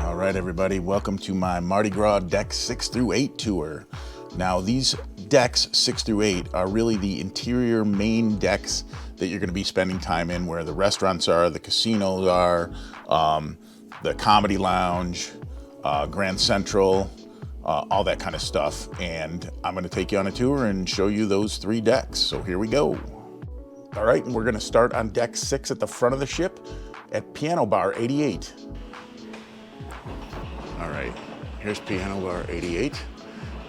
All right, everybody, welcome to my Mardi Gras decks 6 through 8 tour. Now, these decks 6 through 8 are really the interior main decks that you're going to be spending time in, where the restaurants are, the casinos are, the comedy lounge, Grand Central, all that kind of stuff. And I'm going to take you on a tour and show you those 3 decks. So here we go. All right, and we're going to start on deck 6 at the front of the ship at Piano Bar 88. All right, here's Piano Bar 88.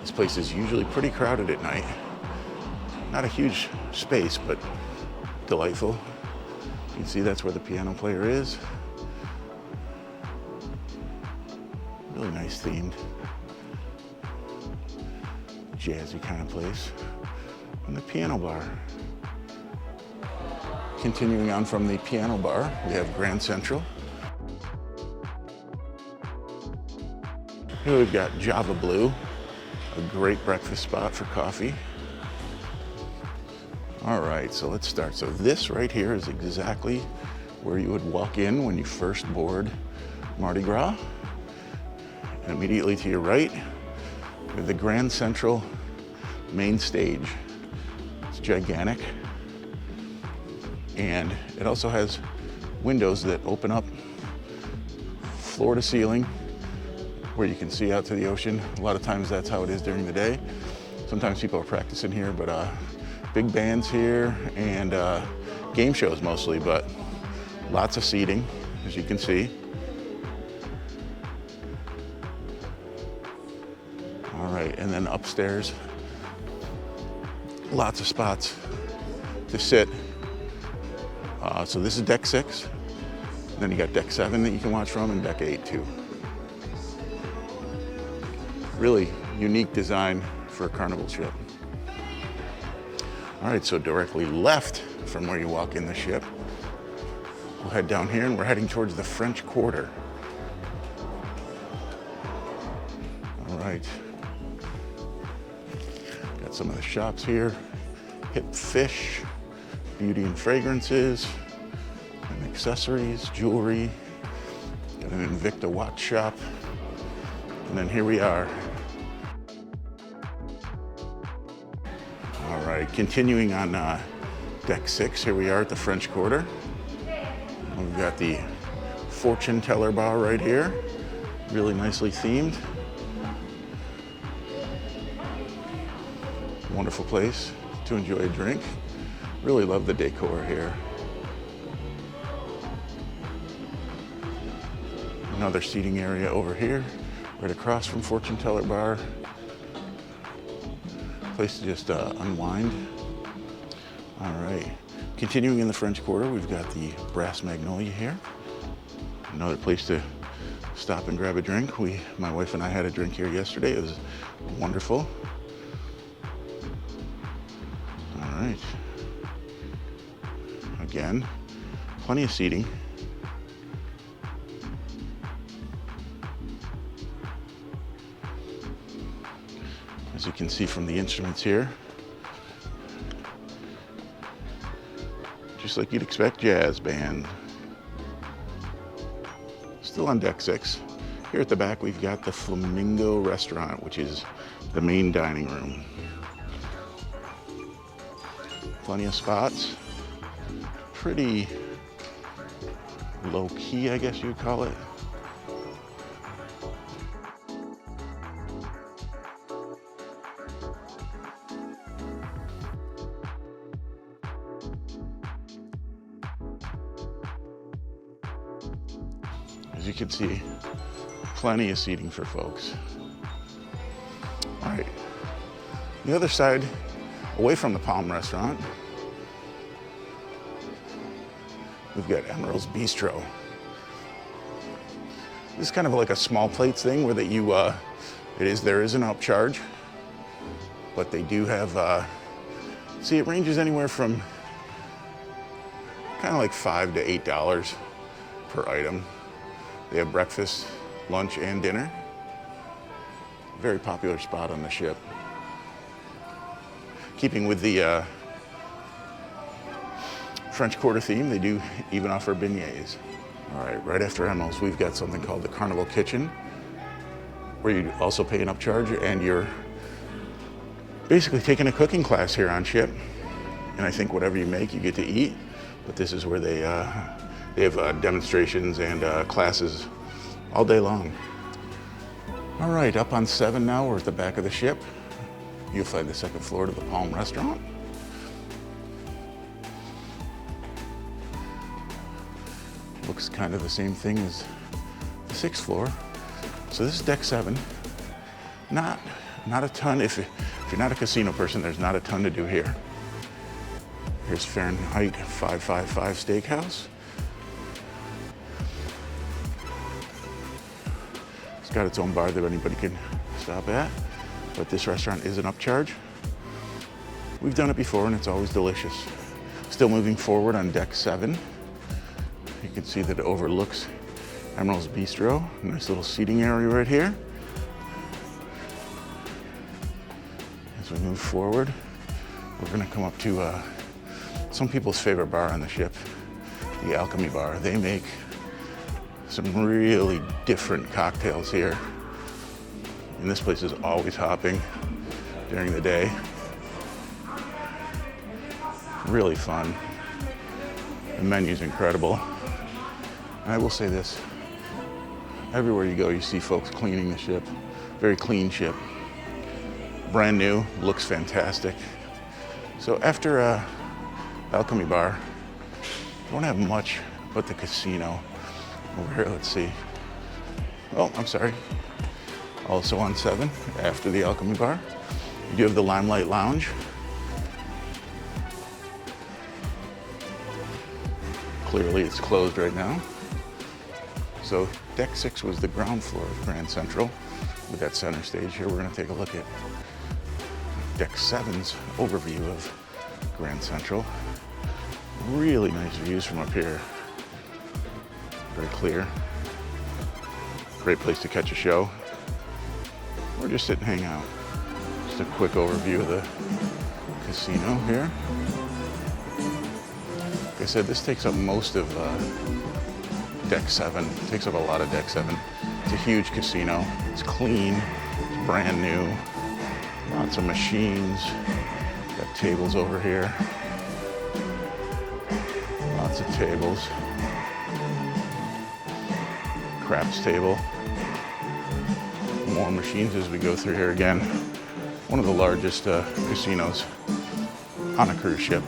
This place is usually pretty crowded at night. Not a huge space, but delightful. You can see that's where the piano player is. Really nice themed, jazzy kind of place. And the piano bar. Continuing on from the piano bar, we have Grand Central. Here we've got Java Blue, a great breakfast spot for coffee. All right, so let's start. So this right here is exactly where you would walk in when you first board Mardi Gras. And immediately to your right, we have the Grand Central main stage. It's gigantic. And it also has windows that open up floor to ceiling, where you can see out to the ocean. A lot of times that's how it is during the day. Sometimes people are practicing here, but big bands here and game shows mostly, but lots of seating, as you can see. All right, and then upstairs, lots of spots to sit. So this is deck 6. Then you got deck 7 that you can watch from, and deck 8 too. Really unique design for a carnival ship. All right, so directly left from where you walk in the ship, we'll head down here and we're heading towards the French Quarter. All right. Got some of the shops here. Hip Fish, beauty and fragrances, and accessories, jewelry. Got an Invicta watch shop. And then here we are. All right, continuing on deck 6, here we are at the French Quarter. We've got the fortune teller bar right here, really nicely themed. Wonderful place to enjoy a drink. Really love the decor here. Another seating area over here, right across from fortune teller bar. Place to just unwind. All right, continuing in the French Quarter, we've got the Brass Magnolia here. Another place to stop and grab a drink. My wife and I had a drink here yesterday. It was wonderful. All right. Again, plenty of seating. As you can see from the instruments here, just like you'd expect, jazz band. Still on deck 6. Here at the back, we've got the Flamingo Restaurant, which is the main dining room. Plenty of spots. Pretty low key, I guess you'd call it. As you can see, plenty of seating for folks. All right, the other side, away from the Palm Restaurant, we've got Emerald's Bistro. This is kind of like a small plates thing where that there is an upcharge, but they do have, see, it ranges anywhere from kind of like $5 to $8 per item. They have breakfast, lunch, and dinner. Very popular spot on the ship. Keeping with the French Quarter theme, they do even offer beignets. All right, right after Emerald's, we've got something called the Carnival Kitchen, where you also pay an upcharge and you're basically taking a cooking class here on ship. And I think whatever you make, you get to eat. But this is where they have demonstrations and classes all day long. All right, up on 7 now, we're at the back of the ship. You'll find the second floor to the Palm Restaurant. Looks kind of the same thing as the 6th floor. So this is deck 7. Not a ton, if you're not a casino person, there's not a ton to do here. Here's Fahrenheit 555 Steakhouse. It's got its own bar that anybody can stop at, but this restaurant is an upcharge. We've done it before and it's always delicious. Still moving forward on deck 7. You can see that it overlooks Emerald's Bistro. Nice little seating area right here. As we move forward, we're gonna come up to some people's favorite bar on the ship, the Alchemy Bar. They make some really different cocktails here. And this place is always hopping during the day. Really fun. The menu's incredible. And I will say this, everywhere you go, you see folks cleaning the ship. Very clean ship. Brand new, looks fantastic. So after Alchemy Bar, don't have much but the casino. Over here, let's see. Oh, I'm sorry. Also on 7, after the Alchemy Bar, you do have the Limelight Lounge. Clearly it's closed right now. So deck 6 was the ground floor of Grand Central. With that center stage here, we're gonna take a look at deck 7's overview of Grand Central. Really nice views from up here. Very clear. Great place to catch a show. Or just sit and hang out. Just a quick overview of the casino here. Like I said, this takes up most of deck 7. It takes up a lot of deck 7. It's a huge casino. It's clean, it's brand new. Lots of machines. Got tables over here. Lots of tables. Craps table. More machines as we go through here again. One of the largest casinos on a cruise ship.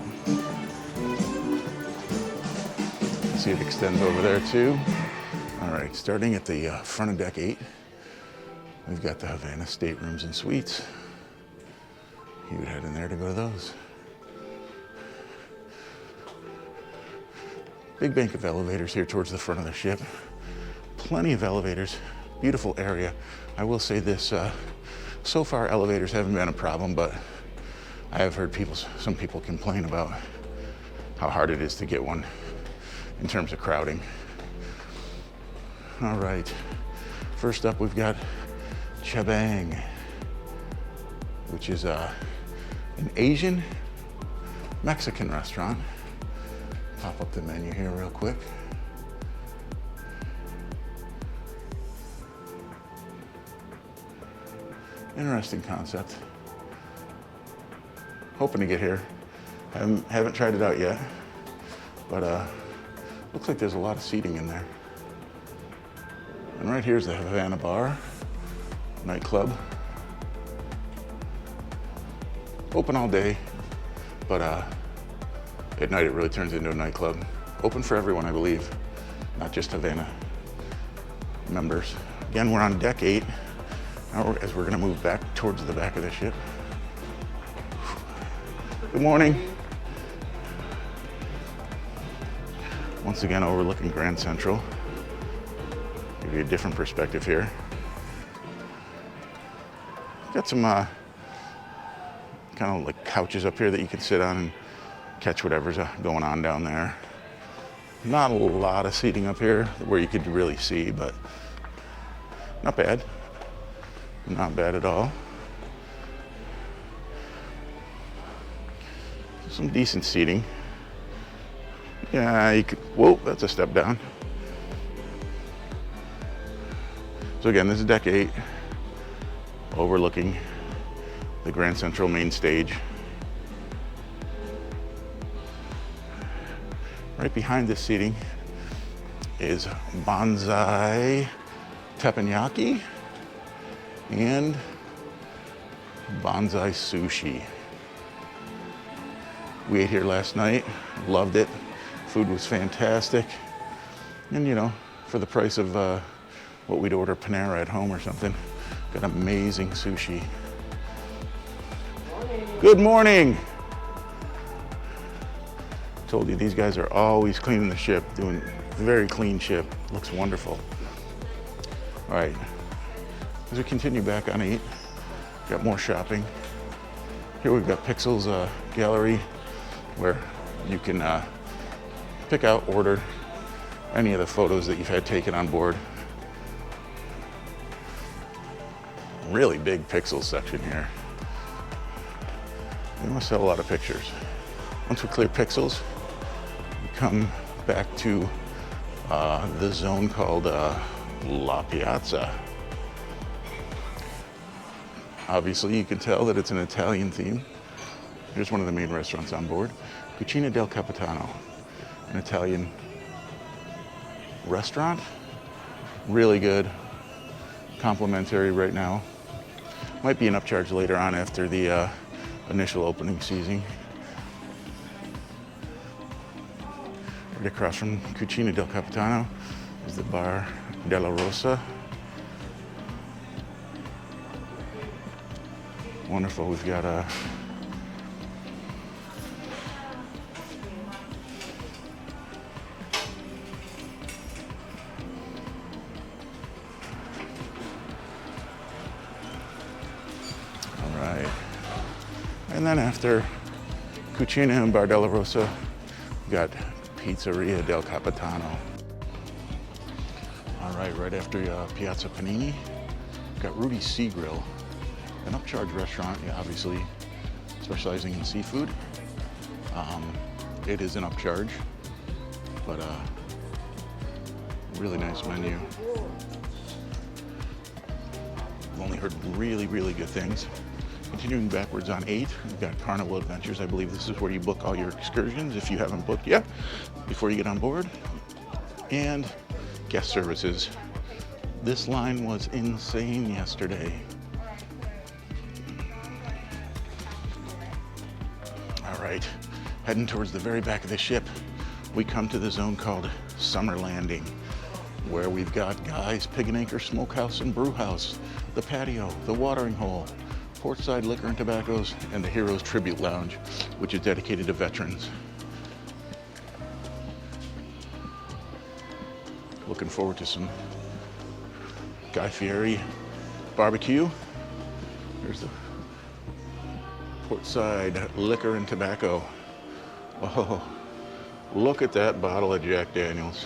See it extends over there too. All right, starting at the front of deck 8, we've got the Havana staterooms and suites. You would head in there to go to those. Big bank of elevators here towards the front of the ship. Plenty of elevators, beautiful area. I will say this, so far elevators haven't been a problem, but I have heard some people complain about how hard it is to get one in terms of crowding. All right, first up we've got Chabang, which is an Asian Mexican restaurant. Pop up the menu here real quick. Interesting concept. Hoping to get here. Haven't tried it out yet, but looks like there's a lot of seating in there. And right here's the Havana Bar, nightclub. Open all day, but at night it really turns into a nightclub. Open for everyone, I believe, not just Havana members. Again, we're on deck 8, now as we're gonna move back towards the back of the ship. Good morning. Once again, overlooking Grand Central. Give you a different perspective here. Got some kind of like couches up here that you can sit on and catch whatever's going on down there. Not a lot of seating up here where you could really see, but not bad. Not bad at all. Some decent seating. Yeah, you could, whoa, that's a step down. So again, this is deck 8, overlooking the Grand Central main stage. Right behind this seating is bonsai teppanyaki and bonsai sushi. We ate here last night, loved it. Food was fantastic. And you know, for the price of what we'd order Panera at home or something, got amazing sushi. Good morning. Told you these guys are always cleaning the ship, doing very clean ship. Looks wonderful. All right, as we continue back on 8, got more shopping. Here we've got Pixel's gallery, where you can pick out, order any of the photos that you've had taken on board. Really big Pixel section here. They must have a lot of pictures. Once we clear Pixels, we come back to the zone called La Piazza. Obviously, you can tell that it's an Italian theme. Here's one of the main restaurants on board, Cucina del Capitano, an Italian restaurant. Really good, complimentary right now. Might be an upcharge later on after the initial opening season. Right across from Cucina del Capitano is the Bar della Rosa. Wonderful. We've got a and then after Cucina and Bar della Rosa, we got Pizzeria del Capitano. All right after Piazza Panini, we've got Rudy's Sea Grill, an upcharge restaurant, obviously specializing in seafood. It is an upcharge, but really nice menu. I've only heard really good things. Continuing backwards on 8, we've got Carnival Adventures. I believe this is where you book all your excursions if you haven't booked yet before you get on board. And guest services. This line was insane yesterday. All right, heading towards the very back of the ship, we come to the zone called Summer Landing, where we've got Guy's Pig and Anchor Smokehouse and Brewhouse, the patio, the watering hole, Portside Liquor and Tobaccos, and the Heroes Tribute Lounge, which is dedicated to veterans. Looking forward to some Guy Fieri barbecue. There's the Portside Liquor and Tobacco. Oh, look at that bottle of Jack Daniels.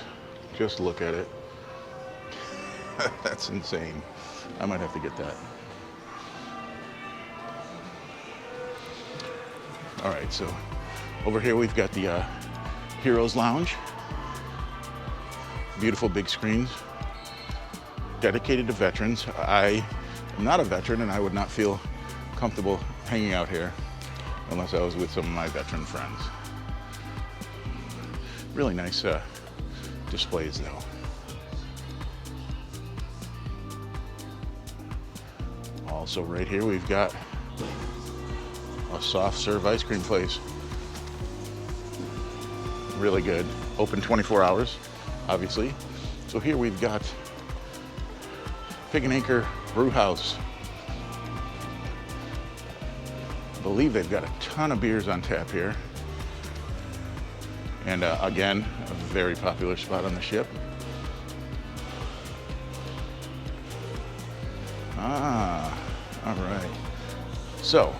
Just look at it. That's insane. I might have to get that. All right, so over here we've got the Heroes Lounge. Beautiful big screens, dedicated to veterans. I am not a veteran and I would not feel comfortable hanging out here unless I was with some of my veteran friends. Really nice displays though. Also right here we've got a soft serve ice cream place. Really good. Open 24 hours, obviously. So here we've got Pig and Anchor Brew House. I believe they've got a ton of beers on tap here. And again, a very popular spot on the ship. All right. So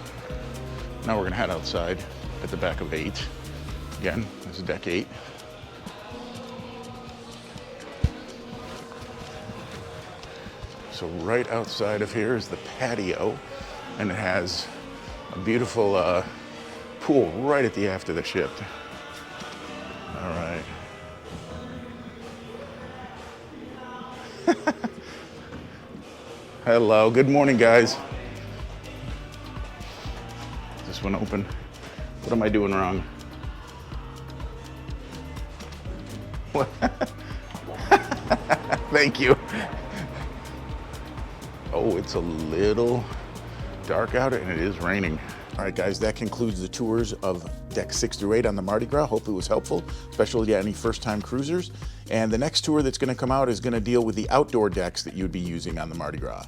now we're gonna head outside at the back of 8. Again, this is deck 8. So right outside of here is the patio, and it has a beautiful pool right at the aft of the ship. All right. Hello, good morning, guys. Is this one open? What am I doing wrong? What? Thank you. Oh, it's a little dark out and it is raining. All right, guys, that concludes the tours of decks 6 through 8 on the Mardi Gras. Hopefully it was helpful, especially to any first-time cruisers. And the next tour that's gonna come out is gonna deal with the outdoor decks that you would be using on the Mardi Gras.